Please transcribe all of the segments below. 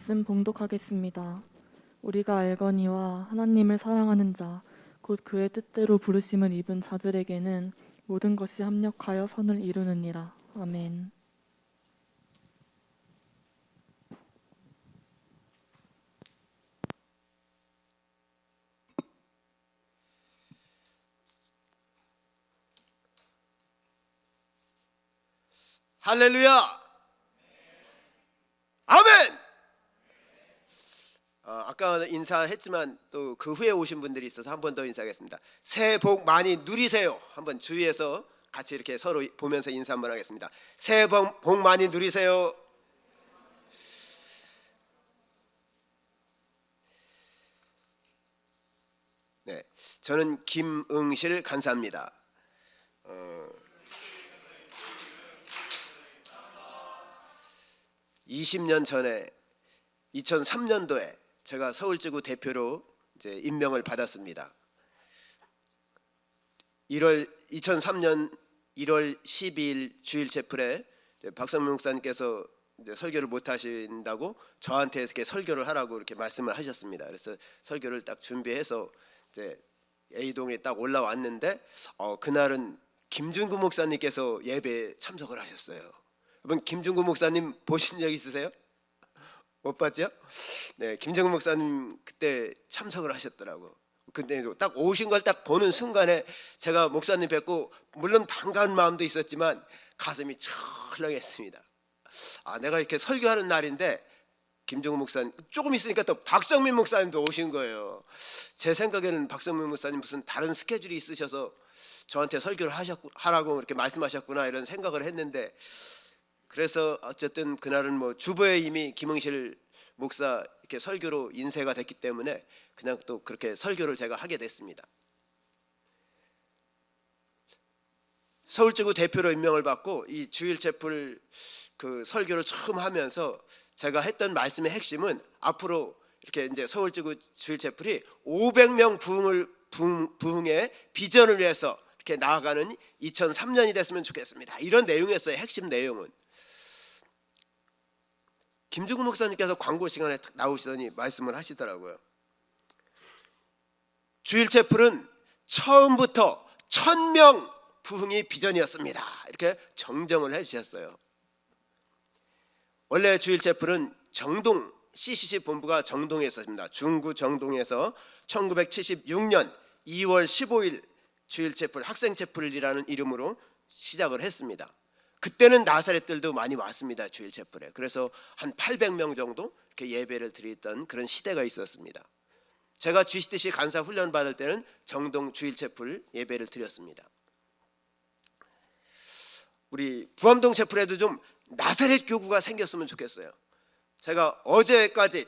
말씀 봉독하겠습니다. 우리가 알거니와 하나님을 사랑하는 자, 곧 그의 뜻대로 부르심을 입은 자들에게는 모든 것이 합력하여 선을 이루느니라. 아멘. 할렐루야! 아멘! 아까 인사했지만 또 그 후에 오신 분들이 있어서 한 번 더 인사하겠습니다. 새해 복 많이 누리세요. 한번 주위에서 같이 이렇게 서로 보면서 인사 한번 하겠습니다. 새해 복 많이 누리세요. 네, 저는 김응실 간사입니다. 20년 전에 2003년도에 제가 서울지구 대표로 이제 임명을 받았습니다. 2003년 1월 12일 주일 채플에 박성민 목사님께서 이제 설교를 못 하신다고 저한테 이렇게 설교를 하라고 이렇게 말씀을 하셨습니다. 그래서 설교를 딱 준비해서 이제 A동에 딱 올라왔는데 그날은 김준구 목사님께서 예배에 참석을 하셨어요. 여러분 김준구 목사님 보신 적 있으세요? 못 봤죠? 네, 김준구 목사님 그때 참석을 하셨더라고. 근데 딱 오신 걸 딱 보는 순간에 제가 목사님 뵙고 물론 반가운 마음도 있었지만 가슴이 철렁했습니다. 내가 이렇게 설교하는 날인데 김종우 목사님 조금 있으니까 또 박성민 목사님도 오신 거예요. 제 생각에는 박성민 목사님 무슨 다른 스케줄이 있으셔서 저한테 설교를 하라고 이렇게 말씀하셨구나 이런 생각을 했는데, 그래서 어쨌든 그날은 뭐 주보에 이미 김응실 목사 이렇게 설교로 인쇄가 됐기 때문에 그냥 또 그렇게 설교를 제가 하게 됐습니다. 서울지구 대표로 임명을 받고 이 주일 채플 그 설교를 처음 하면서 제가 했던 말씀의 핵심은 앞으로 이렇게 이제 서울지구 주일 채플이 500명 부흥의 비전을 위해서 이렇게 나아가는 2003년이 됐으면 좋겠습니다. 이런 내용이었어요. 핵심 내용은. 김준구 목사님께서 광고 시간에 나오시더니 말씀을 하시더라고요. 주일 채플은 처음부터 1000명 부흥이 비전이었습니다. 이렇게 정정을 해주셨어요. 원래 주일 채플은 정동 CCC 본부가 정동에 있었습니다. 중구 정동에서 1976년 2월 15일 주일 채플 학생 채플이라는 이름으로 시작을 했습니다. 그때는 나사렛들도 많이 왔습니다. 주일 채플에. 그래서 한 800명 정도 이렇게 예배를 드렸던 그런 시대가 있었습니다. 제가 GCTC 간사 훈련 받을 때는 정동 주일 채플 예배를 드렸습니다. 우리 부암동 채플에도 좀 나사렛 교구가 생겼으면 좋겠어요. 제가 어제까지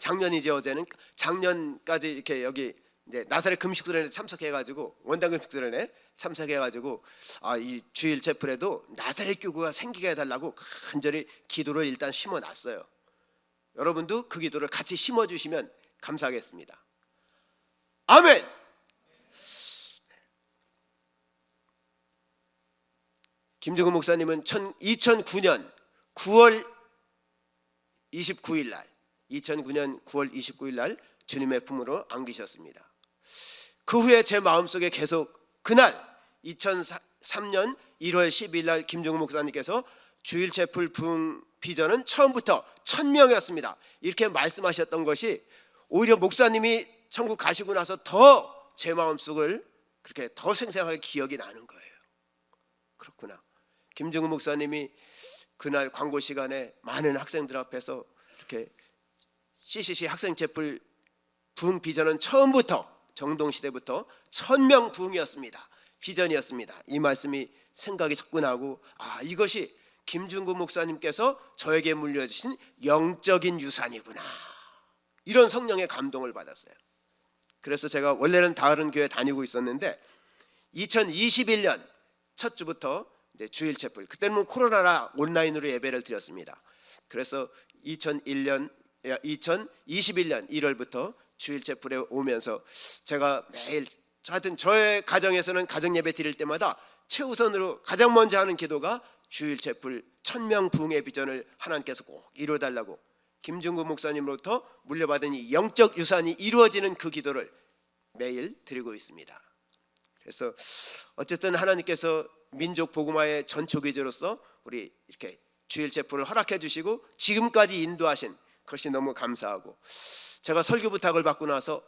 작년까지 이렇게 여기 이제 나사렛 금식수련회 참석해가지고 원당 금식수련회 참석해가지고 이 주일 채플에도 나사렛 교구가 생기게 해달라고 간절히 기도를 일단 심어놨어요. 여러분도 그 기도를 같이 심어주시면 감사하겠습니다. 아멘. 김종우 목사님은 2009년 9월 29일 날 주님의 품으로 안기셨습니다. 그 후에 제 마음속에 계속 그날 2003년 1월 12일 날 김종우 목사님께서 주일 채플 부흥 비전은 처음부터 1000명이었습니다. 이렇게 말씀하셨던 것이 오히려 목사님이 천국 가시고 나서 더 제 마음속을 그렇게 더 생생하게 기억이 나는 거예요. 그렇구나. 김종우 목사님이 그날 광고 시간에 많은 학생들 앞에서 이렇게 CCC 학생 채플 부흥 비전은 처음부터 정동시대부터 1000명 부흥이었습니다. 비전이었습니다. 이 말씀이 생각이 자꾸 나고 이것이 김준구 목사님께서 저에게 물려주신 영적인 유산이구나. 이런 성령의 감동을 받았어요. 그래서 제가 원래는 다른 교회 다니고 있었는데 2021년 첫 주부터 이제 주일 채플, 그때는 뭐 코로나라 온라인으로 예배를 드렸습니다. 그래서 2021년 1월부터 주일 채플에 오면서 제가 매일 하여튼 저의 가정에서는 가정 예배 드릴 때마다 최우선으로 가장 먼저 하는 기도가 주일 채플 1000명 부흥의 비전을 하나님께서 꼭 이루어달라고 김중구 목사님으로부터 물려받은 이 영적 유산이 이루어지는 그 기도를 매일 드리고 있습니다. 그래서 어쨌든 하나님께서 민족 복음화의 전초기제로서 우리 이렇게 주일 제풀을 허락해 주시고 지금까지 인도하신 것이 너무 감사하고, 제가 설교 부탁을 받고 나서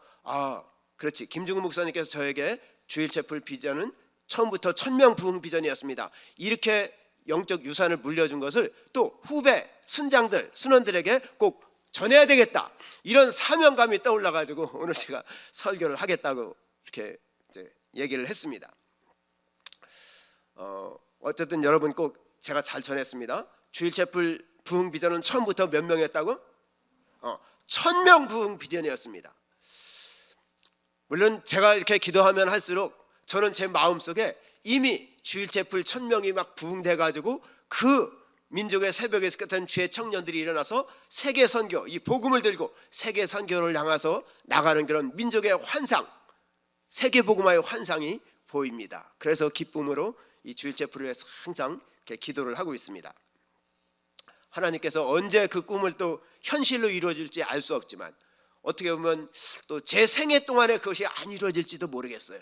그렇지, 김중구 목사님께서 저에게 주일 제풀 비전은 처음부터 1000명 부흥 비전이었습니다. 이렇게 영적 유산을 물려준 것을 또 후배 순장들 순원들에게 꼭 전해야 되겠다, 이런 사명감이 떠올라가지고 오늘 제가 설교를 하겠다고 이렇게 이제 얘기를 했습니다. 어쨌든 여러분 꼭 제가 잘 전했습니다. 주일 제풀 부흥 비전은 처음부터 몇 명이었다고? 1000명 부흥 비전이었습니다. 물론 제가 이렇게 기도하면 할수록 저는 제 마음속에 이미 주일 제풀 1000명이 막 부흥돼 가지고 그 민족의 새벽에 있었던 주의 청년들이 일어나서 세계 선교, 이 복음을 들고 세계 선교를 향해서 나가는 그런 민족의 환상, 세계 복음화의 환상이 보입니다. 그래서 기쁨으로 이 주일 제풀을 위해서 항상 이렇게 기도를 하고 있습니다. 하나님께서 언제 그 꿈을 또 현실로 이루어질지 알 수 없지만, 어떻게 보면 또 제 생애 동안에 그것이 안 이루어질지도 모르겠어요.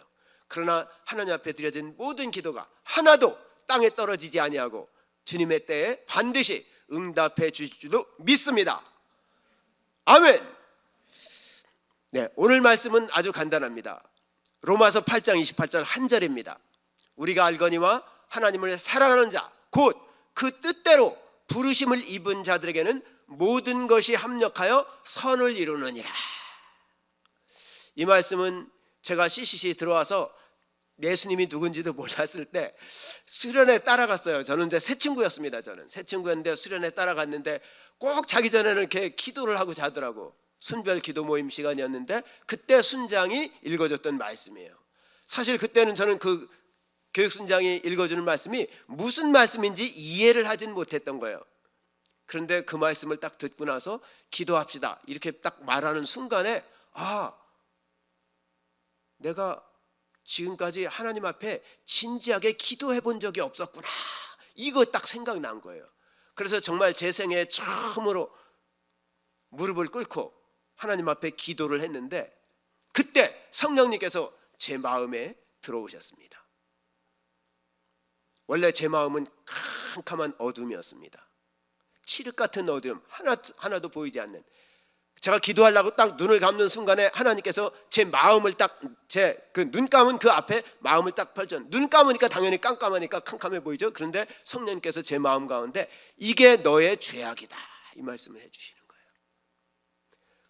그러나 하나님 앞에 드려진 모든 기도가 하나도 땅에 떨어지지 아니하고 주님의 때에 반드시 응답해 주실 줄로 믿습니다. 아멘. 네, 오늘 말씀은 아주 간단합니다. 로마서 8장 28절 한 절입니다. 우리가 알거니와 하나님을 사랑하는 자 곧 그 뜻대로 부르심을 입은 자들에게는 모든 것이 합력하여 선을 이루느니라. 이 말씀은 제가 CCC 들어와서 예수님이 누군지도 몰랐을 때 수련회 따라갔어요. 저는 이제 새 친구였습니다. 저는 새 친구였는데 수련회 따라갔는데 꼭 자기 전에는 이렇게 기도를 하고 자더라고. 순별 기도 모임 시간이었는데 그때 순장이 읽어줬던 말씀이에요. 사실 그때는 저는 그 교육순장이 읽어주는 말씀이 무슨 말씀인지 이해를 하진 못했던 거예요. 그런데 그 말씀을 딱 듣고 나서 기도합시다 이렇게 딱 말하는 순간에 내가 지금까지 하나님 앞에 진지하게 기도해 본 적이 없었구나, 이거 딱 생각난 거예요. 그래서 정말 제 생애 처음으로 무릎을 꿇고 하나님 앞에 기도를 했는데 그때 성령님께서 제 마음에 들어오셨습니다. 원래 제 마음은 캄캄한 어둠이었습니다. 칠흑 같은 어둠, 하나도 보이지 않는. 제가 기도하려고 딱 눈을 감는 순간에 하나님께서 제 마음을 딱 제 그 눈 감은 그 앞에 마음을 딱 펼쳐. 눈 감으니까 당연히 깜깜하니까 캄캄해 보이죠. 그런데 성령님께서 제 마음 가운데 이게 너의 죄악이다, 이 말씀을 해주시는 거예요.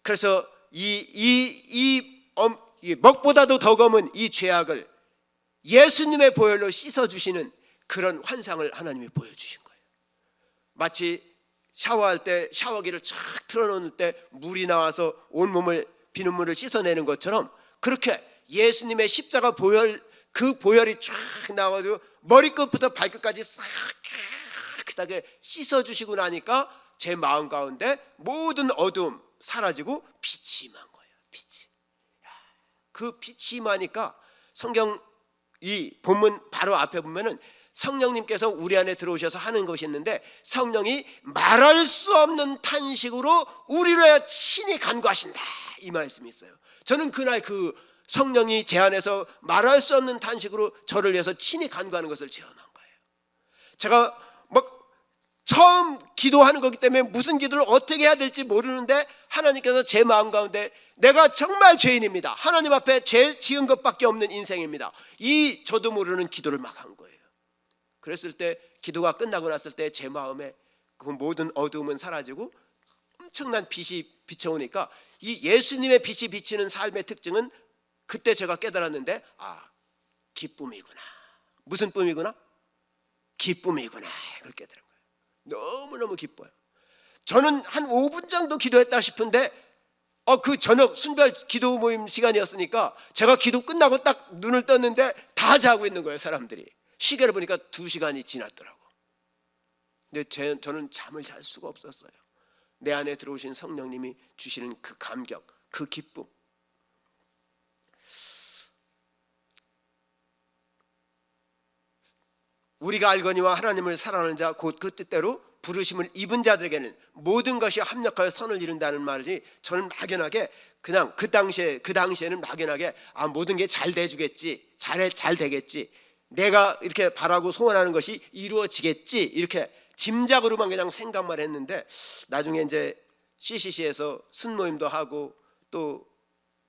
그래서 이 먹보다도 더 검은 이 죄악을 예수님의 보혈로 씻어주시는 그런 환상을 하나님이 보여주신 거예요. 마치 샤워할 때 샤워기를 쫙 틀어놓을 때 물이 나와서 온몸을 비눗물을 씻어내는 것처럼 그렇게 예수님의 십자가 보혈, 그 보혈이 쫙 나와서 머리끝부터 발끝까지 싹 깨끗하게 씻어주시고 나니까 제 마음 가운데 모든 어두움 사라지고 빛이 임한 거예요. 빛이. 그 빛이 임하니까 성경 이 본문 바로 앞에 보면은 성령님께서 우리 안에 들어오셔서 하는 것이 있는데 성령이 말할 수 없는 탄식으로 우리를 친히 간구하신다, 이 말씀이 있어요. 저는 그날 그 성령이 제 안에서 말할 수 없는 탄식으로 저를 위해서 친히 간구하는 것을 체험한 거예요. 제가 처음 기도하는 거기 때문에 무슨 기도를 어떻게 해야 될지 모르는데 하나님께서 제 마음 가운데 내가 정말 죄인입니다, 하나님 앞에 죄 지은 것밖에 없는 인생입니다, 이 저도 모르는 기도를 막 한 거예요. 그랬을 때 기도가 끝나고 났을 때 제 마음에 그 모든 어두움은 사라지고 엄청난 빛이 비춰오니까 이 예수님의 빛이 비치는 삶의 특징은 그때 제가 깨달았는데 기쁨이구나. 무슨 뿜이구나? 기쁨이구나. 그걸 깨달은 거예요. 너무너무 기뻐요. 저는 한 5분 정도 기도했다 싶은데 그 저녁 순별 기도 모임 시간이었으니까 제가 기도 끝나고 딱 눈을 떴는데 다 자고 있는 거예요. 사람들이. 시계를 보니까 2시간이 지났더라고. 근데 저는 잠을 잘 수가 없었어요. 내 안에 들어오신 성령님이 주시는 그 감격, 그 기쁨. 우리가 알거니와 하나님을 사랑하는 자 곧 그 뜻대로 부르심을 입은 자들에게는 모든 것이 합력하여 선을 이룬다는 말이 저는 막연하게 그냥 그 당시에는 막연하게 모든 게 잘 돼주겠지, 잘 되겠지, 내가 이렇게 바라고 소원하는 것이 이루어지겠지, 이렇게 짐작으로만 그냥 생각만 했는데, 나중에 이제 CCC에서 순모임도 하고 또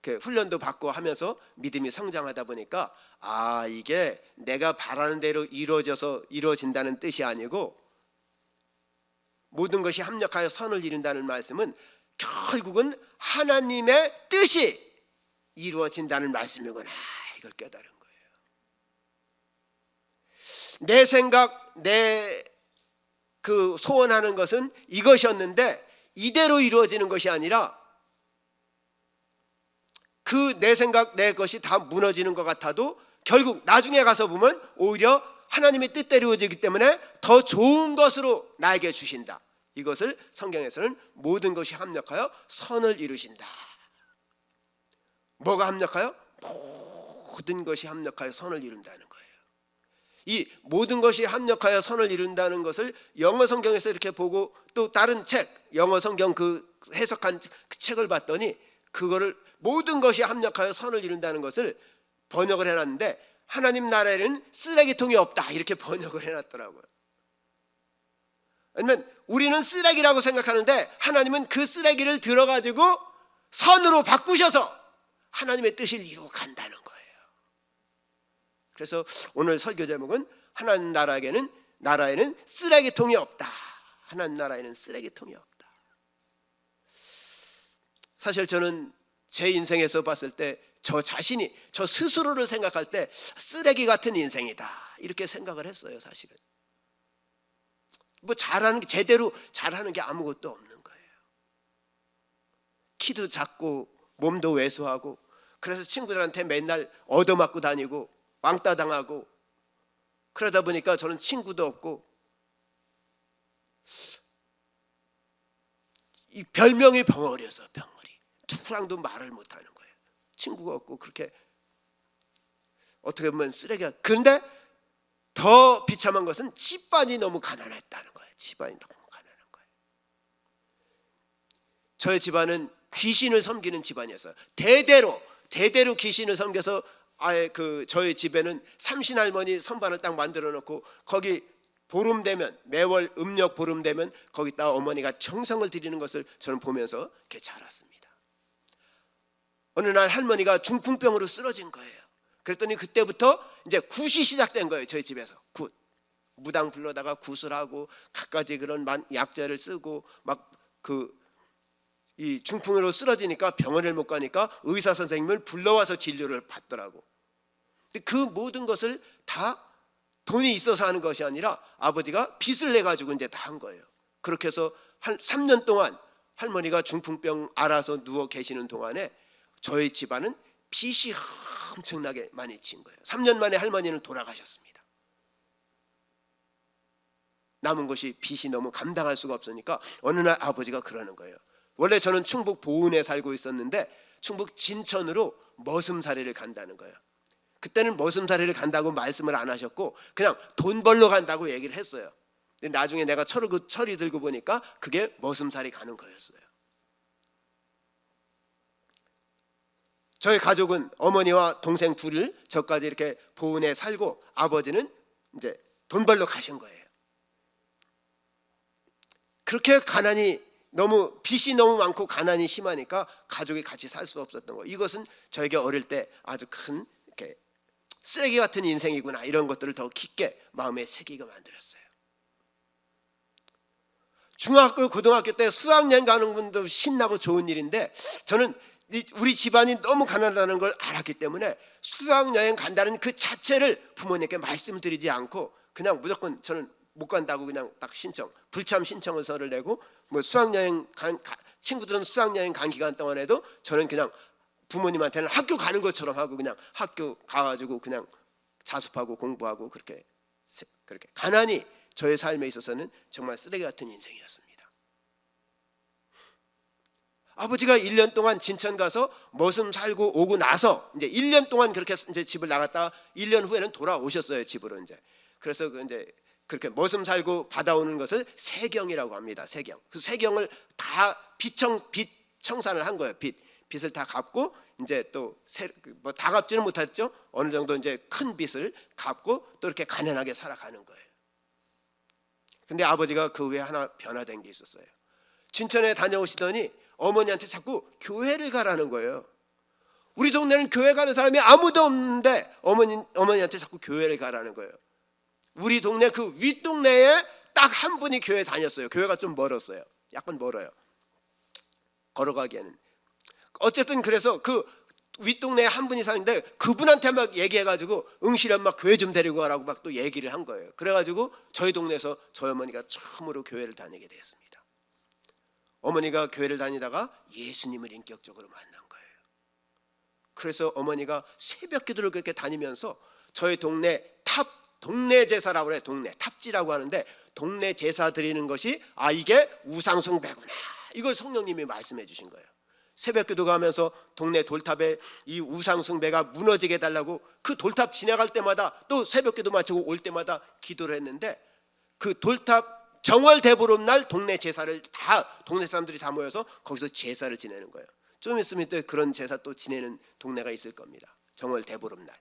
이렇게 훈련도 받고 하면서 믿음이 성장하다 보니까 이게 내가 바라는 대로 이루어진다는 뜻이 아니고 모든 것이 합력하여 선을 이룬다는 말씀은 결국은 하나님의 뜻이 이루어진다는 말씀이구나, 이걸 깨달은 거예요. 내 생각, 내 그 소원하는 것은 이것이었는데 이대로 이루어지는 것이 아니라 그 내 생각, 내 것이 다 무너지는 것 같아도 결국 나중에 가서 보면 오히려 하나님의 뜻대로 이루어지기 때문에 더 좋은 것으로 나에게 주신다. 이것을 성경에서는 모든 것이 합력하여 선을 이루신다. 뭐가 합력하여? 모든 것이 합력하여 선을 이룬다는 거예요. 이 모든 것이 합력하여 선을 이룬다는 것을 영어 성경에서 이렇게 보고 또 다른 책, 영어 성경 그 해석한 그 책을 봤더니 그거를 모든 것이 합력하여 선을 이룬다는 것을 번역을 해놨는데 하나님 나라에는 쓰레기통이 없다, 이렇게 번역을 해놨더라고요. 아니면 우리는 쓰레기라고 생각하는데 하나님은 그 쓰레기를 들어가지고 선으로 바꾸셔서 하나님의 뜻을 이루어 간다는 거예요. 그래서 오늘 설교 제목은 하나님 나라에는 쓰레기통이 없다. 하나님 나라에는 쓰레기통이 없다. 사실 저는 제 인생에서 봤을 때 저 자신이, 저 스스로를 생각할 때 쓰레기 같은 인생이다, 이렇게 생각을 했어요. 사실은 뭐 제대로 잘하는 게 아무것도 없는 거예요. 키도 작고 몸도 왜소하고, 그래서 친구들한테 맨날 얻어맞고 다니고 왕따 당하고, 그러다 보니까 저는 친구도 없고, 이 별명이 벙어리였어. 벙어리. 누구랑도 말을 못하는 거예요. 친구가 없고, 그렇게 어떻게 보면 쓰레기가. 그런데 더 비참한 것은 집안이 너무 가난했다는 거예요. 집안이 너무 가난한 거예요. 저희 집안은 귀신을 섬기는 집안이었어요. 대대로 귀신을 섬겨서 아예 저희 집에는 삼신할머니 선반을 딱 만들어 놓고 거기 보름 되면, 매월 음력 보름 되면 거기다 어머니가 정성을 드리는 것을 저는 보면서 이렇게 자랐습니다. 어느 날 할머니가 중풍병으로 쓰러진 거예요. 그랬더니 그때부터 이제 굿이 시작된 거예요. 저희 집에서 굿, 무당 불러다가 굿을 하고 갖가지 그런 약재를 쓰고 막 이 중풍으로 쓰러지니까 병원을 못 가니까 의사 선생님을 불러와서 진료를 받더라고. 근데 그 모든 것을 다 돈이 있어서 하는 것이 아니라 아버지가 빚을 내 가지고 이제 다 한 거예요. 그렇게 해서 한 3년 동안 할머니가 중풍병 알아서 누워 계시는 동안에 저희 집안은 빚이 엄청나게 많이 진 거예요. 3년 만에 할머니는 돌아가셨습니다. 남은 것이 빚이 너무 감당할 수가 없으니까 어느 날 아버지가 그러는 거예요. 원래 저는 충북 보은에 살고 있었는데 충북 진천으로 머슴살이를 간다는 거예요. 그때는 머슴살이를 간다고 말씀을 안 하셨고 그냥 돈 벌러 간다고 얘기를 했어요. 근데 나중에 내가 철이 들고 보니까 그게 머슴살이 가는 거였어요. 저희 가족은 어머니와 동생 둘을 저까지 이렇게 보은에 살고 아버지는 이제 돈 벌러 가신 거예요. 그렇게 빚이 너무 많고 가난이 심하니까 가족이 같이 살 수 없었던 거. 이것은 저에게 어릴 때 아주 큰 이렇게 쓰레기 같은 인생이구나, 이런 것들을 더 깊게 마음에 새기게 만들었어요. 중학교, 고등학교 때 수학여행 가는 분도 신나고 좋은 일인데 저는 우리 집안이 너무 가난하다는 걸 알았기 때문에 수학여행 간다는 그 자체를 부모님께 말씀드리지 않고 그냥 무조건 저는 못 간다고 그냥 딱 불참 신청서를 내고, 뭐 수학여행 친구들은 수학여행 간 기간 동안에도 저는 그냥 부모님한테는 학교 가는 것처럼 하고 그냥 학교 가가지고 그냥 자습하고 공부하고 그렇게 가난이 저의 삶에 있어서는 정말 쓰레기 같은 인생이었습니다. 아버지가 1년 동안 진천 가서 머슴 살고 오고 나서 이제 1년 동안 그렇게 이제 집을 나갔다가 1년 후에는 돌아오셨어요, 집으로 이제. 그래서 이제 그렇게 머슴 살고 받아오는 것을 세경이라고 합니다. 세경. 그 세경을 다 빚청산을 한 거예요. 빚을 다 갚고 이제 또 뭐 다 갚지는 못했죠. 어느 정도 이제 큰 빚을 갚고 또 이렇게 가난하게 살아가는 거예요. 근데 아버지가 그 후에 하나 변화된 게 있었어요. 춘천에 다녀오시더니 어머니한테 자꾸 교회를 가라는 거예요. 우리 동네는 교회 가는 사람이 아무도 없는데 어머니한테 자꾸 교회를 가라는 거예요. 우리 동네 그 윗동네에 딱 한 분이 교회 다녔어요. 교회가 좀 멀었어요. 약간 멀어요. 걸어가기에는. 어쨌든 그래서 그 윗동네에 한 분이 사는데 그분한테 막 얘기해가지고 응실에 막 교회 좀 데리고 가라고 막 또 얘기를 한 거예요. 그래가지고 저희 동네에서 저희 어머니가 처음으로 교회를 다니게 되었습니다. 어머니가 교회를 다니다가 예수님을 인격적으로 만난 거예요. 그래서 어머니가 새벽 기도를 그렇게 다니면서 저희 동네 동네 제사라고 그래요. 동네 탑지라고 하는데 동네 제사 드리는 것이 이게 우상숭배구나. 이걸 성령님이 말씀해 주신 거예요. 새벽 기도 가면서 동네 돌탑에 이 우상숭배가 무너지게 해달라고 그 돌탑 지나갈 때마다 또 새벽 기도 마치고 올 때마다 기도를 했는데 그 돌탑 정월 대보름날 동네 제사를 다 동네 사람들이 다 모여서 거기서 제사를 지내는 거예요. 좀 있으면 또 그런 제사 또 지내는 동네가 있을 겁니다. 정월 대보름날.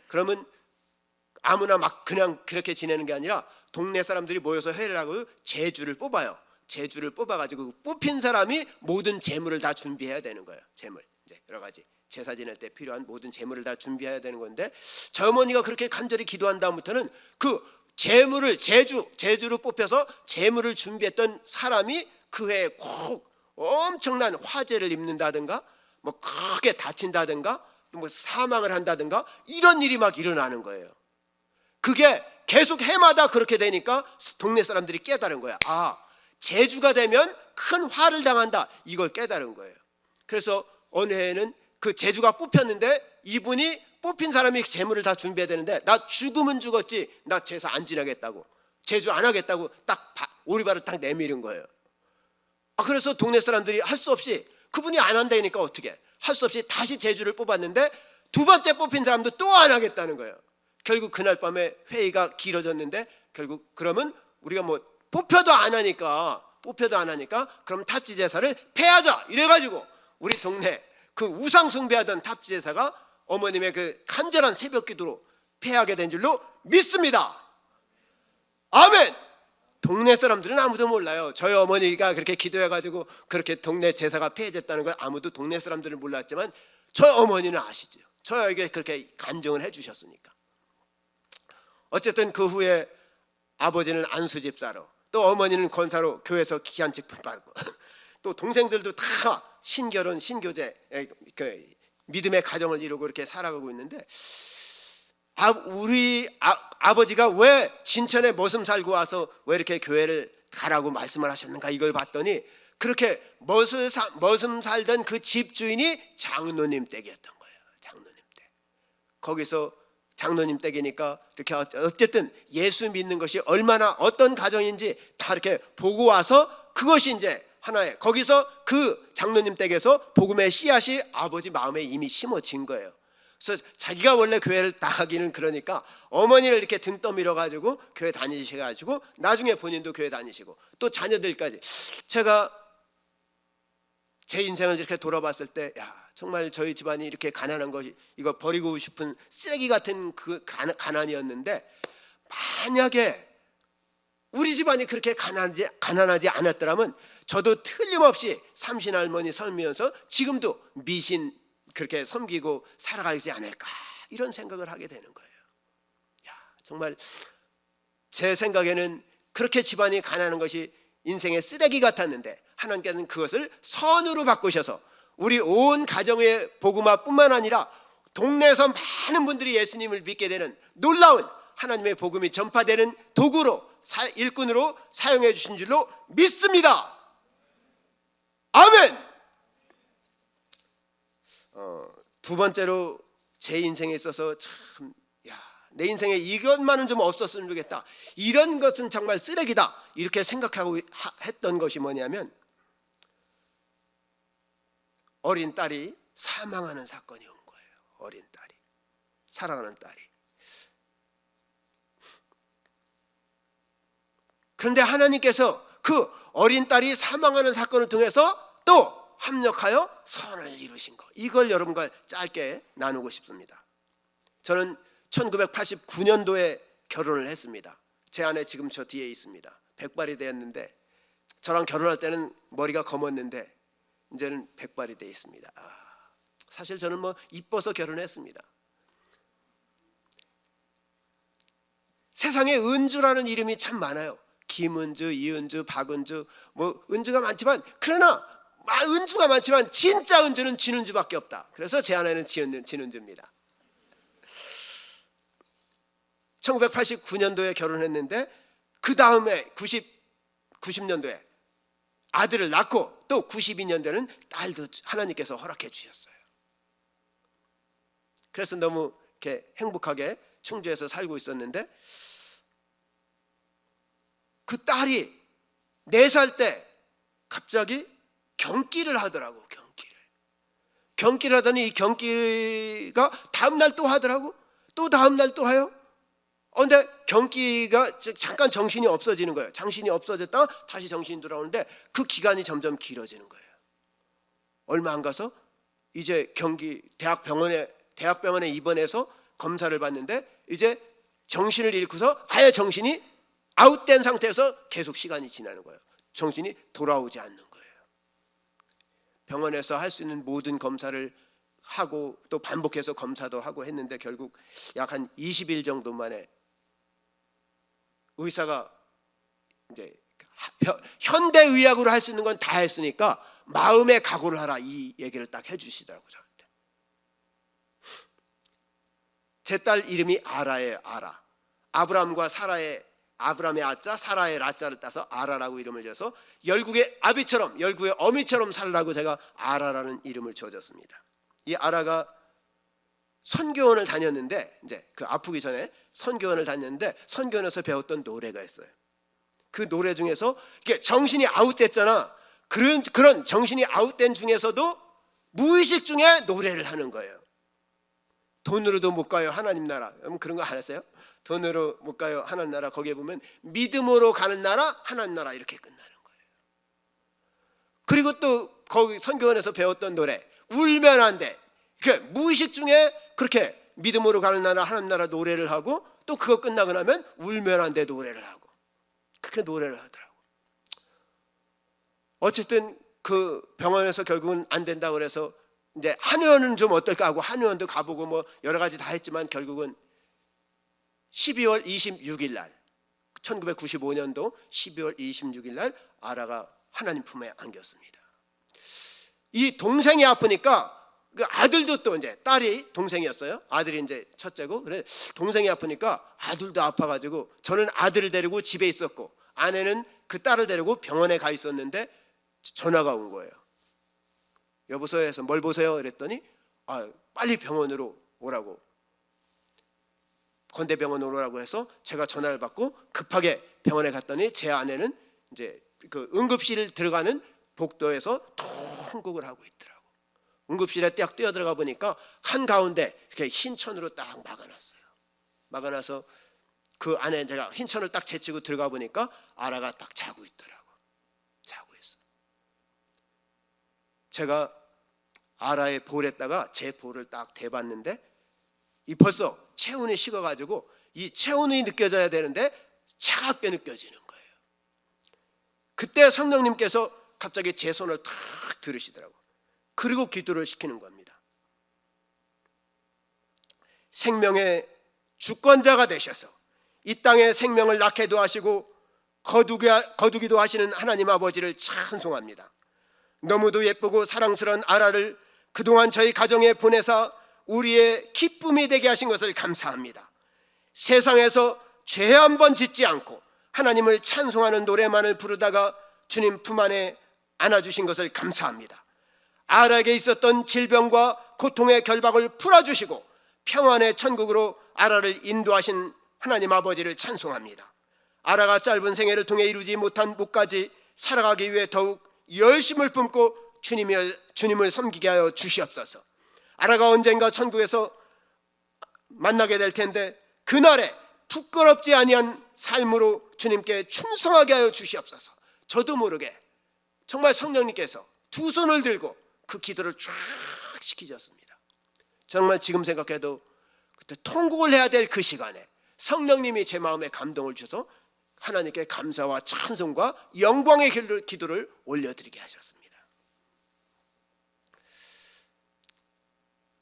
그러면 아무나 막 그냥 그렇게 지내는 게 아니라 동네 사람들이 모여서 회를 하고 제주를 뽑아요. 제주를 뽑아가지고 뽑힌 사람이 모든 재물을 다 준비해야 되는 거예요. 재물, 이제 여러 가지 제사 지낼 때 필요한 모든 재물을 다 준비해야 되는 건데 저 어머니가 그렇게 간절히 기도한 다음부터는 그 재물을 제주로 뽑혀서 재물을 준비했던 사람이 그 해에 꼭 엄청난 화재를 입는다든가 뭐 크게 다친다든가 뭐 사망을 한다든가 이런 일이 막 일어나는 거예요. 그게 계속 해마다 그렇게 되니까 동네 사람들이 깨달은 거야. 제주가 되면 큰 화를 당한다. 이걸 깨달은 거예요. 그래서 어느 해에는 그 제주가 뽑혔는데 이분이 뽑힌 사람이 재물을 다 준비해야 되는데 나 죽으면 죽었지 나 제사 안 지나겠다고 제주 안 하겠다고 딱 오리발을 딱 내밀은 거예요. 그래서 동네 사람들이 할 수 없이 그분이 안 한다니까 어떻게 할 수 없이 다시 제주를 뽑았는데 두 번째 뽑힌 사람도 또 안 하겠다는 거예요. 결국 그날 밤에 회의가 길어졌는데 결국 그러면 우리가 뭐 뽑혀도 안 하니까 그럼 탑지 제사를 폐하자 이래가지고 우리 동네 그 우상 숭배하던 탑지 제사가 어머님의 그 간절한 새벽 기도로 폐하게 된 줄로 믿습니다. 아멘. 동네 사람들은 아무도 몰라요. 저희 어머니가 그렇게 기도해가지고 그렇게 동네 제사가 폐해졌다는 걸 아무도 동네 사람들은 몰랐지만 저희 어머니는 아시죠. 저에게 그렇게 간증을 해주셨으니까. 어쨌든 그 후에 아버지는 안수집사로 또 어머니는 권사로 교회에서 귀한 직분 받고 또 동생들도 다 신결혼 신교제 그 믿음의 가정을 이루고 이렇게 살아가고 있는데 우리 아버지가 왜 진천에 머슴 살고 와서 왜 이렇게 교회를 가라고 말씀을 하셨는가 이걸 봤더니 그렇게 머슴 살던 그 집주인이 장로님 댁이었던 거예요. 장로님 댁. 거기서 장로님 댁이니까 이렇게 어쨌든 예수 믿는 것이 얼마나 어떤 가정인지 다 이렇게 보고 와서 그것이 이제 하나의 거기서 그 장로님 댁에서 복음의 씨앗이 아버지 마음에 이미 심어진 거예요. 그래서 자기가 원래 교회를 나가기는 그러니까 어머니를 이렇게 등 떠밀어 가지고 교회 다니셔가지고 나중에 본인도 교회 다니시고 또 자녀들까지 제가 제 인생을 이렇게 돌아봤을 때 정말 저희 집안이 이렇게 가난한 것이 이거 버리고 싶은 쓰레기 같은 그 가난이었는데 만약에 우리 집안이 그렇게 가난하지 않았더라면 저도 틀림없이 삼신할머니 섬기면서 지금도 미신 그렇게 섬기고 살아가지 않을까 이런 생각을 하게 되는 거예요. 정말 제 생각에는 그렇게 집안이 가난한 것이 인생의 쓰레기 같았는데 하나님께서는 그것을 선으로 바꾸셔서 우리 온 가정의 복음화뿐만 아니라 동네에서 많은 분들이 예수님을 믿게 되는 놀라운 하나님의 복음이 전파되는 도구로 일꾼으로 사용해 주신 줄로 믿습니다. 아멘. 두 번째로 제 인생에 있어서 참 내 인생에 이것만은 좀 없었으면 좋겠다. 이런 것은 정말 쓰레기다. 이렇게 생각하고 했던 것이 뭐냐면 어린 딸이 사망하는 사건이 온 거예요. 어린 딸이 사랑하는 딸이 그런데 하나님께서 그 어린 딸이 사망하는 사건을 통해서 또 합력하여 선을 이루신 것, 이걸 여러분과 짧게 나누고 싶습니다. 저는 1989년도에 결혼을 했습니다. 제 아내 지금 저 뒤에 있습니다. 백발이 되었는데, 저랑 결혼할 때는 머리가 검었는데 이제는 백발이 되어 있습니다. 사실 저는 뭐 이뻐서 결혼했습니다. 세상에 은주라는 이름이 참 많아요. 김은주, 이은주, 박은주, 뭐 은주가 많지만, 그러나 은주가 많지만 진짜 은주는 진은주밖에 없다. 그래서 제 아내는 진은주입니다. 1989년도에 결혼했는데 그 다음에 90년도에 아들을 낳고 또 92년도에는 딸도 하나님께서 허락해 주셨어요. 그래서 너무 이렇게 행복하게 충주에서 살고 있었는데, 그 딸이 4살 때 갑자기 경기를 하더라고. 경기를 하더니 이 경기가 다음날 또 하더라고. 또 다음날 또 해요. 근데 경기가 잠깐 정신이 없어지는 거예요. 정신이 없어졌다가 다시 정신이 돌아오는데 그 기간이 점점 길어지는 거예요. 얼마 안 가서 이제 대학병원에 입원해서 검사를 받는데 이제 정신을 잃고서 아예 정신이 아웃된 상태에서 계속 시간이 지나는 거예요. 정신이 돌아오지 않는 거예요. 병원에서 할 수 있는 모든 검사를 하고 또 반복해서 검사도 하고 했는데 결국 약 한 20일 정도 만에 의사가 이제 현대의학으로 할 수 있는 건 다 했으니까 마음의 각오를 하라, 이 얘기를 딱 해주시더라고요. 저한테. 제 딸 이름이 아라예요. 아라. 아브람의 아자, 사라의 라자를 따서 아라라고 이름을 지어서 열국의 아비처럼, 열국의 어미처럼 살라고 제가 아라라는 이름을 지어줬습니다. 이 아라가 선교원을 다녔는데, 이제 그 아프기 전에 선교원을 다녔는데 선교원에서 배웠던 노래가 있어요. 그 노래 중에서 이게 정신이 아웃됐잖아. 그런 정신이 아웃된 중에서도 무의식 중에 노래를 하는 거예요. 돈으로도 못 가요 하나님 나라. 여러분 그런 거 안 했어요? 돈으로 못 가요 하나님 나라. 거기에 보면 믿음으로 가는 나라, 하나님 나라, 이렇게 끝나는 거예요. 그리고 또 거기 선교원에서 배웠던 노래, 울면 안 돼. 무의식 중에 그렇게 믿음으로 가는 나라, 하나님 나라 노래를 하고, 또 그거 끝나고 나면 울면 안 돼 노래를 하고, 그렇게 노래를 하더라고. 어쨌든 그 병원에서 결국은 안 된다고 그래서 이제 한의원은 좀 어떨까 하고 한의원도 가보고 뭐 여러 가지 다 했지만 결국은 12월 26일 날, 1995년도 12월 26일 날 아라가 하나님 품에 안겼습니다. 이 동생이 아프니까 그 아들도 또 이제 딸이 동생이었어요. 아들이 이제 첫째고, 그래 동생이 아프니까 아들도 아파가지고 저는 아들을 데리고 집에 있었고 아내는 그 딸을 데리고 병원에 가 있었는데 전화가 온 거예요. 여보세요 해서 뭘 보세요? 그랬더니 빨리 병원으로 오라고, 건대병원으로 오라고 해서 제가 전화를 받고 급하게 병원에 갔더니 제 아내는 이제 그 응급실 들어가는 복도에서 통곡을 하고 있더라고. 응급실에 딱 뛰어들어가 보니까 한가운데 이렇게 흰 천으로 딱 막아놨어요. 막아놔서 그 안에 제가 흰 천을 딱 제치고 들어가 보니까 아라가 딱 자고 있더라고. 자고 있어. 제가 아라의 볼에다가 제 볼을 딱 대봤는데 이 벌써 체온이 식어가지고 이 체온이 느껴져야 되는데 차갑게 느껴지는 거예요. 그때 성령님께서 갑자기 제 손을 탁 들으시더라고. 그리고 기도를 시키는 겁니다. 생명의 주권자가 되셔서 이 땅에 생명을 낳게도 하시고 거두기도 하시는 하나님 아버지를 찬송합니다. 너무도 예쁘고 사랑스러운 아라를 그동안 저희 가정에 보내사 우리의 기쁨이 되게 하신 것을 감사합니다. 세상에서 죄 한 번 짓지 않고 하나님을 찬송하는 노래만을 부르다가 주님 품 안에 안아주신 것을 감사합니다. 아라에게 있었던 질병과 고통의 결박을 풀어주시고 평안의 천국으로 아라를 인도하신 하나님 아버지를 찬송합니다. 아라가 짧은 생애를 통해 이루지 못한 목까지 살아가기 위해 더욱 열심을 품고 주님을 섬기게 하여 주시옵소서. 아라가 언젠가 천국에서 만나게 될 텐데 그날에 부끄럽지 아니한 삶으로 주님께 충성하게 하여 주시옵소서. 저도 모르게 정말 성령님께서 두 손을 들고 그 기도를 쫙 시키셨습니다. 정말 지금 생각해도 그때 통곡을 해야 될 그 시간에 성령님이 제 마음에 감동을 주셔서 하나님께 감사와 찬송과 영광의 기도를 올려드리게 하셨습니다.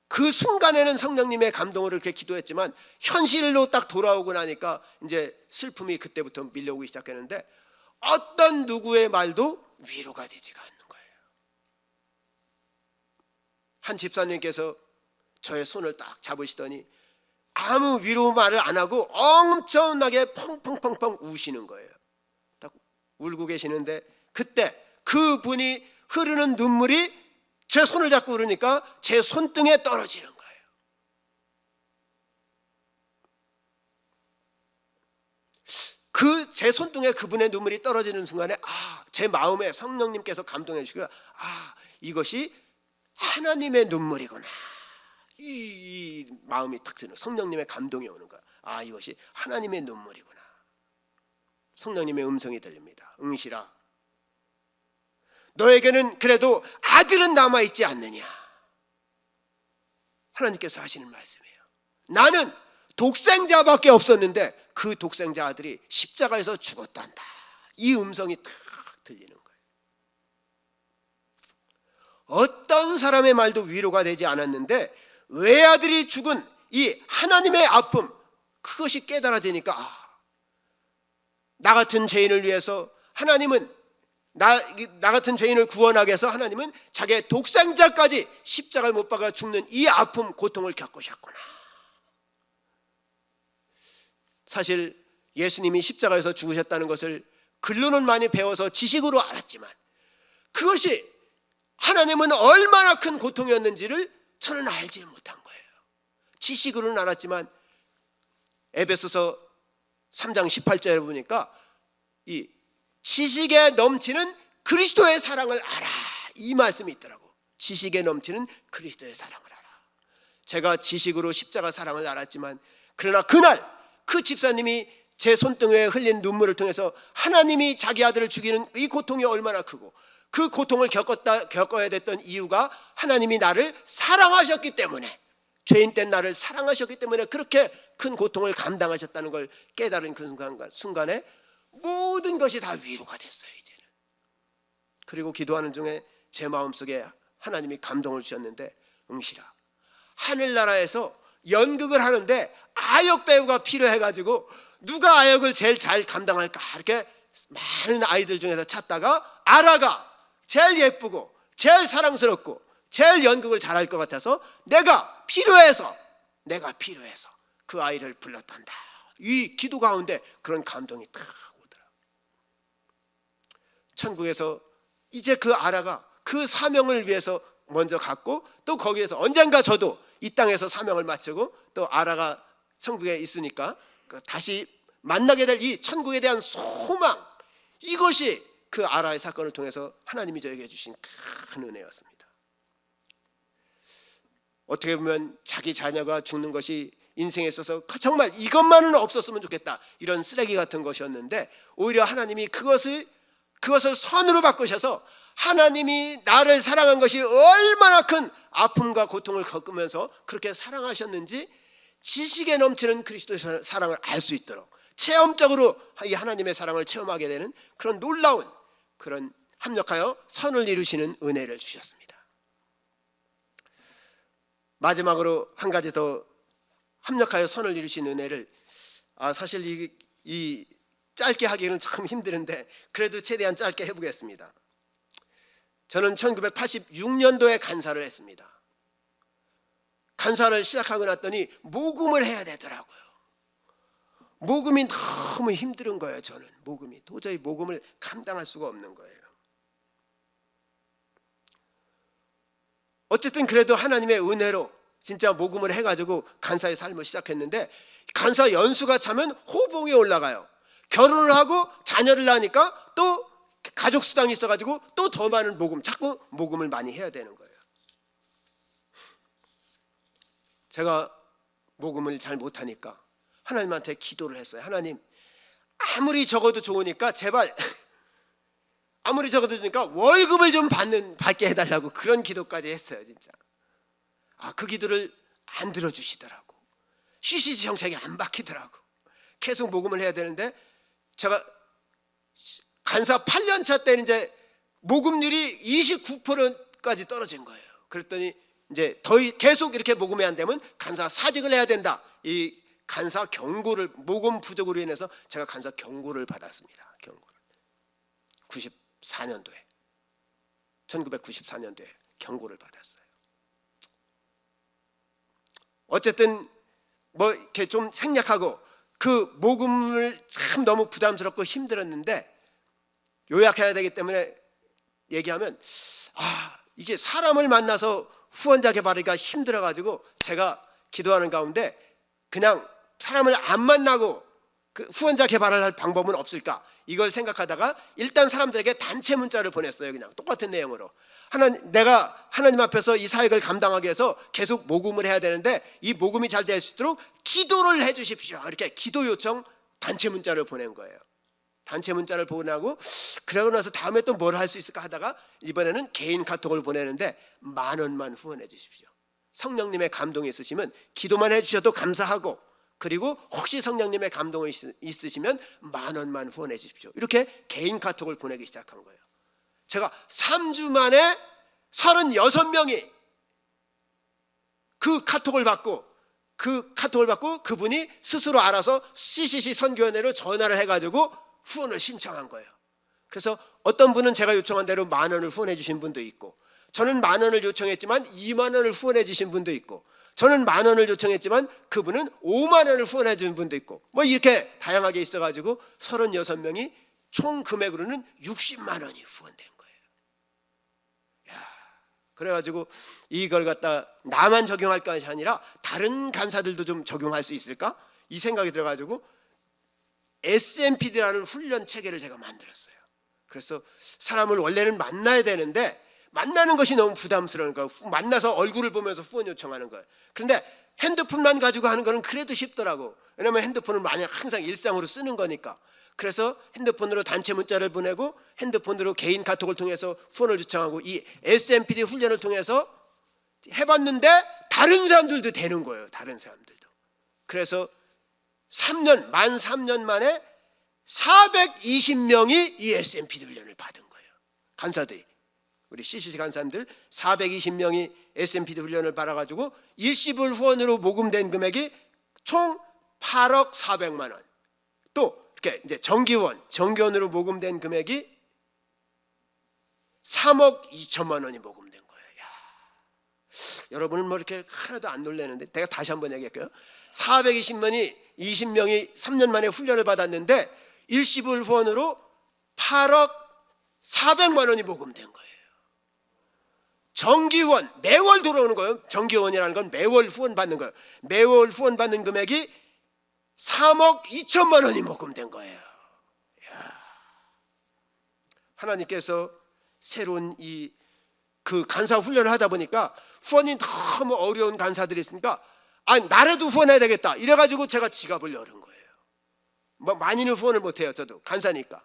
그 순간에는 성령님의 감동으로 이렇게 기도했지만 현실로 딱 돌아오고 나니까 이제 슬픔이 그때부터 밀려오기 시작했는데 어떤 누구의 말도 위로가 되지가 않는 거예요. 한 집사님께서 저의 손을 딱 잡으시더니 아무 위로 말을 안 하고 엄청나게 펑펑펑펑 우시는 거예요. 딱 울고 계시는데 그때 그분이 흐르는 눈물이 제 손을 잡고 그러니까 제 손등에 떨어지는 거예요. 그 제 손등에 그분의 눈물이 떨어지는 순간에 제 마음에 성령님께서 감동해 주시고 이것이 하나님의 눈물이구나. 이 마음이 딱 드는 성령님의 감동이 오는 거야. 이것이 하나님의 눈물이구나. 성령님의 음성이 들립니다. 응시라, 너에게는 그래도 아들은 남아있지 않느냐. 하나님께서 하시는 말씀이에요. 나는 독생자밖에 없었는데 그 독생자 아들이 십자가에서 죽었단다. 이 음성이 딱 들리는 거예요. 어떤 사람의 말도 위로가 되지 않았는데 외아들이 죽은 이 하나님의 아픔, 그것이 깨달아지니까 나 같은 죄인을 위해서 하나님은 나 같은 죄인을 구원하기 위해서 하나님은 자기의 독생자까지 십자가에 못 박아 죽는 이 아픔, 고통을 겪으셨구나. 사실 예수님이 십자가에서 죽으셨다는 것을 글로는 많이 배워서 지식으로 알았지만 그것이 하나님은 얼마나 큰 고통이었는지를 저는 알지 못한 거예요. 지식으로는 알았지만 에베소서 3장 18절에 보니까 이 지식에 넘치는 그리스도의 사랑을 알아, 이 말씀이 있더라고. 지식에 넘치는 그리스도의 사랑을 알아. 제가 지식으로 십자가 사랑을 알았지만 그러나 그날 그 집사님이 제 손등에 흘린 눈물을 통해서 하나님이 자기 아들을 죽이는 이 고통이 얼마나 크고 그 고통을 겪어야 됐던 이유가 하나님이 나를 사랑하셨기 때문에, 죄인 된 나를 사랑하셨기 때문에 그렇게 큰 고통을 감당하셨다는 걸 깨달은 그 순간에 모든 것이 다 위로가 됐어요. 이제는. 그리고 기도하는 중에 제 마음속에 하나님이 감동을 주셨는데, 응시라, 하늘나라에서 연극을 하는데 아역 배우가 필요해가지고 누가 아역을 제일 잘 감당할까 이렇게 많은 아이들 중에서 찾다가 아라가 제일 예쁘고 제일 사랑스럽고 제일 연극을 잘할 것 같아서 내가 필요해서 그 아이를 불렀단다. 이 기도 가운데 그런 감동이 딱 오더라. 천국에서 이제 그 아라가 그 사명을 위해서 먼저 갔고, 또 거기에서 언젠가 저도 이 땅에서 사명을 마치고 또 아라가 천국에 있으니까 다시 만나게 될 이 천국에 대한 소망, 이것이 그 아라의 사건을 통해서 하나님이 저에게 주신 큰 은혜였습니다. 어떻게 보면 자기 자녀가 죽는 것이 인생에 있어서 정말 이것만은 없었으면 좋겠다, 이런 쓰레기 같은 것이었는데 오히려 하나님이 그것을 선으로 바꾸셔서 하나님이 나를 사랑한 것이 얼마나 큰 아픔과 고통을 겪으면서 그렇게 사랑하셨는지 지식에 넘치는 그리스도의 사랑을 알 수 있도록 체험적으로 이 하나님의 사랑을 체험하게 되는 그런 놀라운, 그런 합력하여 선을 이루시는 은혜를 주셨습니다. 마지막으로 한 가지 더 합력하여 선을 이루신 은혜를, 사실 이 짧게 하기는 참 힘드는데 그래도 최대한 짧게 해보겠습니다. 저는 1986년도에 간사를 했습니다. 간사를 시작하고 났더니 모금을 해야 되더라고요. 모금이 너무 힘든 거예요. 저는 도저히 모금을 감당할 수가 없는 거예요. 어쨌든 그래도 하나님의 은혜로 진짜 모금을 해가지고 간사의 삶을 시작했는데, 간사 연수가 차면 호봉이 올라가요. 결혼을 하고 자녀를 낳으니까 또 가족 수당이 있어가지고 또 더 많은 자꾸 모금을 많이 해야 되는 거예요. 제가 모금을 잘 못하니까 하나님한테 기도를 했어요. 하나님, 아무리 적어도 좋으니까 제발 아무리 적어도 좋으니까 월급을 좀 받게 해달라고 그런 기도까지 했어요. 진짜 그 기도를 안 들어주시더라고. CCC 정책이 안 박히더라고. 계속 모금을 해야 되는데 제가 간사 8년차 때는 이제 모금률이 29%까지 떨어진 거예요. 그랬더니 이제 계속 이렇게 모금이 안 되면 간사 사직을 해야 된다. 이 간사 경고를, 모금 부족으로 인해서 제가 간사 경고를 받았습니다. 경고를 1994년도에 경고를 받았어요. 어쨌든 뭐 이렇게 좀 생략하고 그 모금을 참 너무 부담스럽고 힘들었는데, 요약해야 되기 때문에 얘기하면 이게 사람을 만나서 후원자 개발하기가 힘들어가지고 제가 기도하는 가운데 그냥 사람을 안 만나고 그 후원자 개발을 할 방법은 없을까, 이걸 생각하다가 일단 사람들에게 단체 문자를 보냈어요. 그냥 똑같은 내용으로. 내가 하나님 앞에서 이 사역을 감당하기 위해서 계속 모금을 해야 되는데 이 모금이 잘 될 수 있도록 기도를 해 주십시오. 이렇게 기도 요청 단체 문자를 보낸 거예요. 단체 문자를 보내고 그러고 나서 다음에 또 뭘 할 수 있을까 하다가 이번에는 개인 카톡을 보내는데 10,000원만 후원해 주십시오. 성령님의 감동이 있으시면 기도만 해 주셔도 감사하고, 그리고 혹시 성령님의 감동이 있으시면 10,000원만 후원해 주십시오. 이렇게 개인 카톡을 보내기 시작한 거예요. 제가 3주 만에 36명이 그 카톡을 받고 그분이 스스로 알아서 CCC 선교원회로 전화를 해가지고 후원을 신청한 거예요. 그래서 어떤 분은 제가 요청한 대로 10,000원을 후원해 주신 분도 있고, 저는 10,000원을 요청했지만 20,000원을 후원해 주신 분도 있고, 저는 10,000원을 요청했지만 그분은 50,000원을 후원해 준 분도 있고, 뭐 이렇게 다양하게 있어가지고 36명이 총 금액으로는 60만 원이 후원된 거예요. 그래가지고 이걸 갖다 나만 적용할 것이 아니라 다른 간사들도 좀 적용할 수 있을까, 이 생각이 들어가지고 SMPD라는 훈련 체계를 제가 만들었어요. 그래서 사람을 원래는 만나야 되는데 만나는 것이 너무 부담스러운 거예요. 만나서 얼굴을 보면서 후원 요청하는 거예요. 그런데 핸드폰만 가지고 하는 거는 그래도 쉽더라고. 왜냐하면 핸드폰을 만약 항상 일상으로 쓰는 거니까. 그래서 핸드폰으로 단체 문자를 보내고 핸드폰으로 개인 카톡을 통해서 후원을 요청하고, 이 SMPD 훈련을 통해서 해봤는데 다른 사람들도 되는 거예요. 다른 사람들도. 그래서 만 3년 만에 420명이 이 SMPD 훈련을 받은 거예요. 간사들이, 우리 CCC 간사님들 420명이 SMPD 훈련을 받아가지고 일시불 후원으로 모금된 금액이 총 8억 400만 원. 또 이렇게 이제 정기원으로 모금된 금액이 3억 2천만 원이 모금된 거예요. 여러분은 뭐 이렇게 하나도 안 놀라는데 내가 다시 한번 얘기할게요. 420명이 3년 만에 훈련을 받았는데 일시불 후원으로 8억 400만 원이 모금된 거예요. 정기후원, 매월 들어오는 거예요. 정기후원이라는 건 매월 후원 받는 거예요. 매월 후원 받는 금액이 3억 2천만 원이 모금된 거예요. 하나님께서 새로운 그 간사 훈련을 하다 보니까 후원이 너무 어려운 간사들이 있으니까 나라도 후원해야 되겠다 이래가지고 제가 지갑을 열은 거예요. 뭐 많이는 후원을 못해요. 저도 간사니까.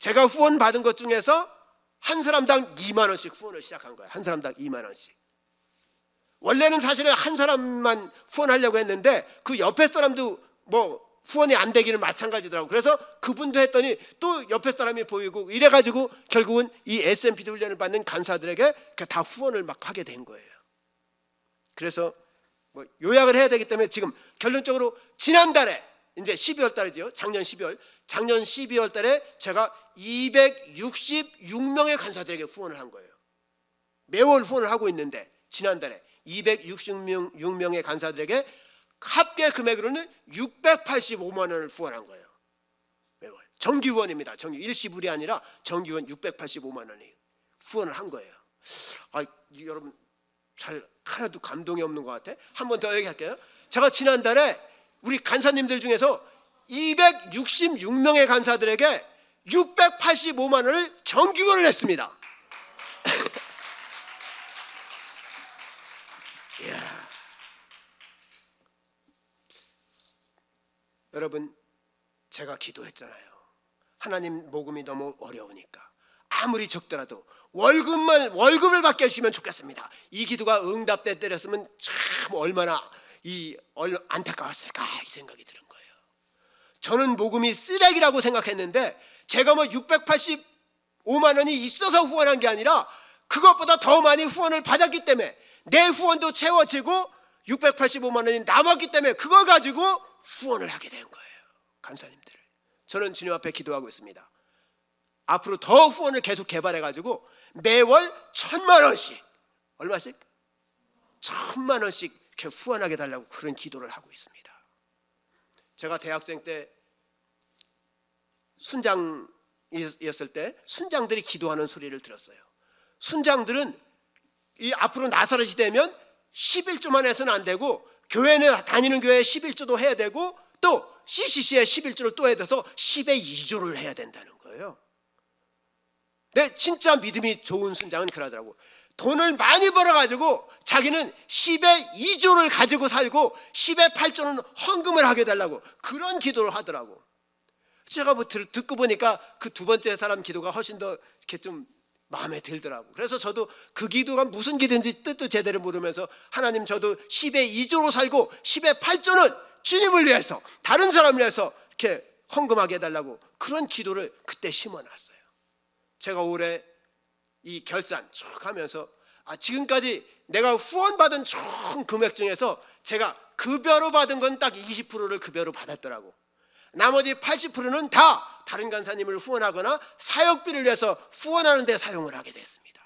제가 후원 받은 것 중에서 한 사람당 2만 원씩 후원을 시작한 거예요. 한 사람당 2만 원씩. 원래는 사실은 한 사람만 후원하려고 했는데 그 옆에 사람도 뭐 후원이 안 되기는 마찬가지더라고요. 그래서 그분도 했더니 또 옆에 사람이 보이고 이래가지고 결국은 이 SMPD 훈련을 받는 간사들에게 다 후원을 막 하게 된 거예요. 그래서 뭐 요약을 해야 되기 때문에 지금 결론적으로 지난달에 이제 12월 달이죠. 작년 12월 달에 제가 266명의 간사들에게 후원을 한 거예요. 매월 후원을 하고 있는데 지난달에 266명의 간사들에게 합계 금액으로는 685만 원을 후원한 거예요. 매월. 정기 후원입니다. 일시불이 아니라 정기 후원 685만 원이 후원을 한 거예요. 여러분 하나도 감동이 없는 것 같아. 한 번 더 얘기할게요. 제가 지난달에 우리 간사님들 중에서 266명의 간사들에게 685만 원을 정기 후원을 했습니다. 여러분, 제가 기도했잖아요. 하나님 모금이 너무 어려우니까 아무리 적더라도 월급을 받게 해주시면 좋겠습니다. 이 기도가 응답됐더랬으면 참 얼마나 안타까웠을까 이 생각이 드는 거예요. 저는 모금이 쓰레기라고 생각했는데 제가 685만 원이 있어서 후원한 게 아니라 그것보다 더 많이 후원을 받았기 때문에 내 후원도 채워지고 685만 원이 남았기 때문에 그걸 가지고 후원을 하게 된 거예요. 간사님들, 저는 주님 앞에 기도하고 있습니다. 앞으로 더 후원을 계속 개발해가지고 매월 1,000만 원씩, 얼마씩? 1,000만 원씩 이렇게 후원하게 달라고 그런 기도를 하고 있습니다. 제가 대학생 때 순장이었을 때 순장들이 기도하는 소리를 들었어요. 순장들은 이 앞으로 나사렛이 되면 11조만 해서는 안 되고 교회는 다니는 교회에 11조도 해야 되고 또 CCC에 11조를 또 해야 돼서 10의 2조를 해야 된다는 거예요. 네, 진짜 믿음이 좋은 순장은 그러더라고. 돈을 많이 벌어가지고 자기는 10의 2조를 가지고 살고 10의 8조는 헌금을 하게 달라고 그런 기도를 하더라고. 제가 듣고 보니까 그 두 번째 사람 기도가 훨씬 더 이렇게 좀 마음에 들더라고. 그래서 저도 그 기도가 무슨 기도인지 뜻도 제대로 모르면서 하나님 저도 10의 2조로 살고 10의 8조는 주님을 위해서 다른 사람을 위해서 이렇게 헌금하게 해달라고 그런 기도를 그때 심어놨어요. 제가 올해 이 결산 쭉 하면서 지금까지 내가 후원받은 총 금액 중에서 제가 급여로 받은 건 딱 20%를 급여로 받았더라고. 나머지 80%는 다 다른 간사님을 후원하거나 사역비를 위해서 후원하는 데 사용을 하게 됐습니다.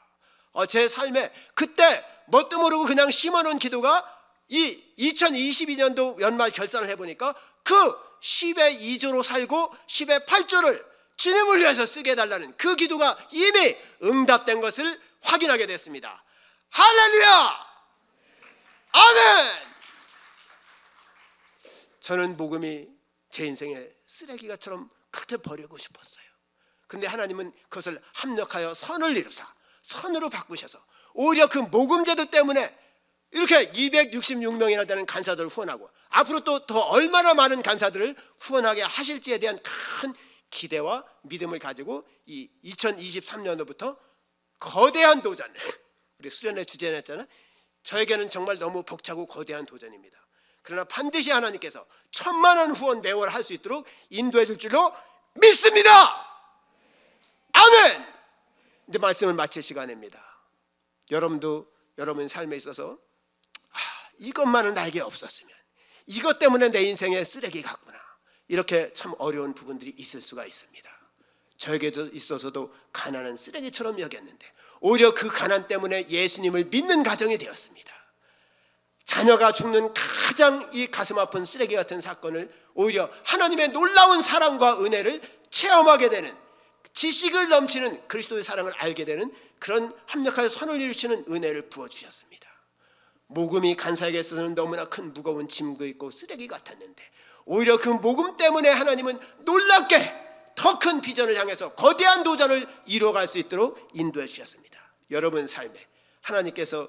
제 삶에 그때 뭣도 모르고 그냥 심어놓은 기도가 이 2022년도 연말 결산을 해보니까 그 10의 2조로 살고 10의 8조를 주님을 위해서 쓰게 해달라는 그 기도가 이미 응답된 것을 확인하게 됐습니다. 할렐루야! 아멘! 저는 복음이 제 인생의 쓰레기가처럼 그렇게 버리고 싶었어요. 근데 하나님은 그것을 합력하여 선을 이루사 선으로 바꾸셔서 오히려 그 모금제도 때문에 이렇게 266명이나 되는 간사들을 후원하고 앞으로 또 더 얼마나 많은 간사들을 후원하게 하실지에 대한 큰 기대와 믿음을 가지고 이 2023년도부터 거대한 도전, 우리 수련회 주제는 했잖아요. 저에게는 정말 너무 벅차고 거대한 도전입니다. 그러나 반드시 하나님께서 1,000만 원 후원 매월 할 수 있도록 인도해 줄 줄로 믿습니다. 아멘. 이제 말씀을 마칠 시간입니다. 여러분도 여러분 삶에 있어서 이것만은 나에게 없었으면, 이것 때문에 내 인생의 쓰레기 같구나, 이렇게 참 어려운 부분들이 있을 수가 있습니다. 저에게도 있어서도 가난은 쓰레기처럼 여겼는데 오히려 그 가난 때문에 예수님을 믿는 가정이 되었습니다. 자녀가 죽는 가장 이 가슴 아픈 쓰레기 같은 사건을 오히려 하나님의 놀라운 사랑과 은혜를 체험하게 되는, 지식을 넘치는 그리스도의 사랑을 알게 되는 그런 합력하여 선을 이루시는 은혜를 부어주셨습니다. 모금이 간사에게 있어서는 너무나 큰 무거운 짐도 있고 쓰레기 같았는데 오히려 그 모금 때문에 하나님은 놀랍게 더 큰 비전을 향해서 거대한 도전을 이루어갈 수 있도록 인도해 주셨습니다. 여러분 삶에 하나님께서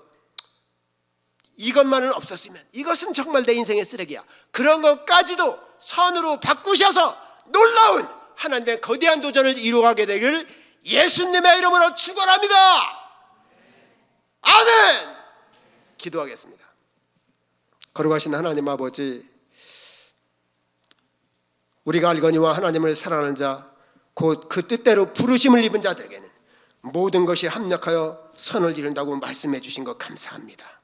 이것만은 없었으면, 이것은 정말 내 인생의 쓰레기야, 그런 것까지도 선으로 바꾸셔서 놀라운 하나님의 거대한 도전을 이루어가게 되기를 예수님의 이름으로 축원합니다. 아멘. 기도하겠습니다. 거룩하신 하나님 아버지, 우리가 알거니와 하나님을 사랑하는 자, 곧 그 뜻대로 부르심을 입은 자들에게는 모든 것이 합력하여 선을 이룬다고 말씀해 주신 것 감사합니다.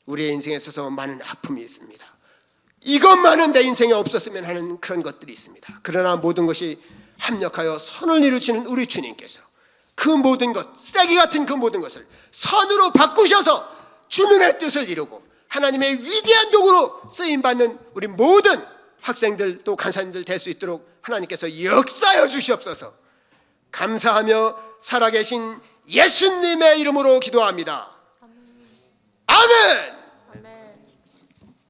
우리의 인생에 있어서 많은 아픔이 있습니다. 이것만은 내 인생에 없었으면 하는 그런 것들이 있습니다. 그러나 모든 것이 합력하여 선을 이루시는 우리 주님께서 그 모든 것, 쓰레기 같은 그 모든 것을 선으로 바꾸셔서 주님의 뜻을 이루고 하나님의 위대한 도구로 쓰임받는 우리 모든 학생들 또 간사님들 될 수 있도록 하나님께서 역사하여 주시옵소서. 감사하며 살아계신 예수님의 이름으로 기도합니다. 아멘.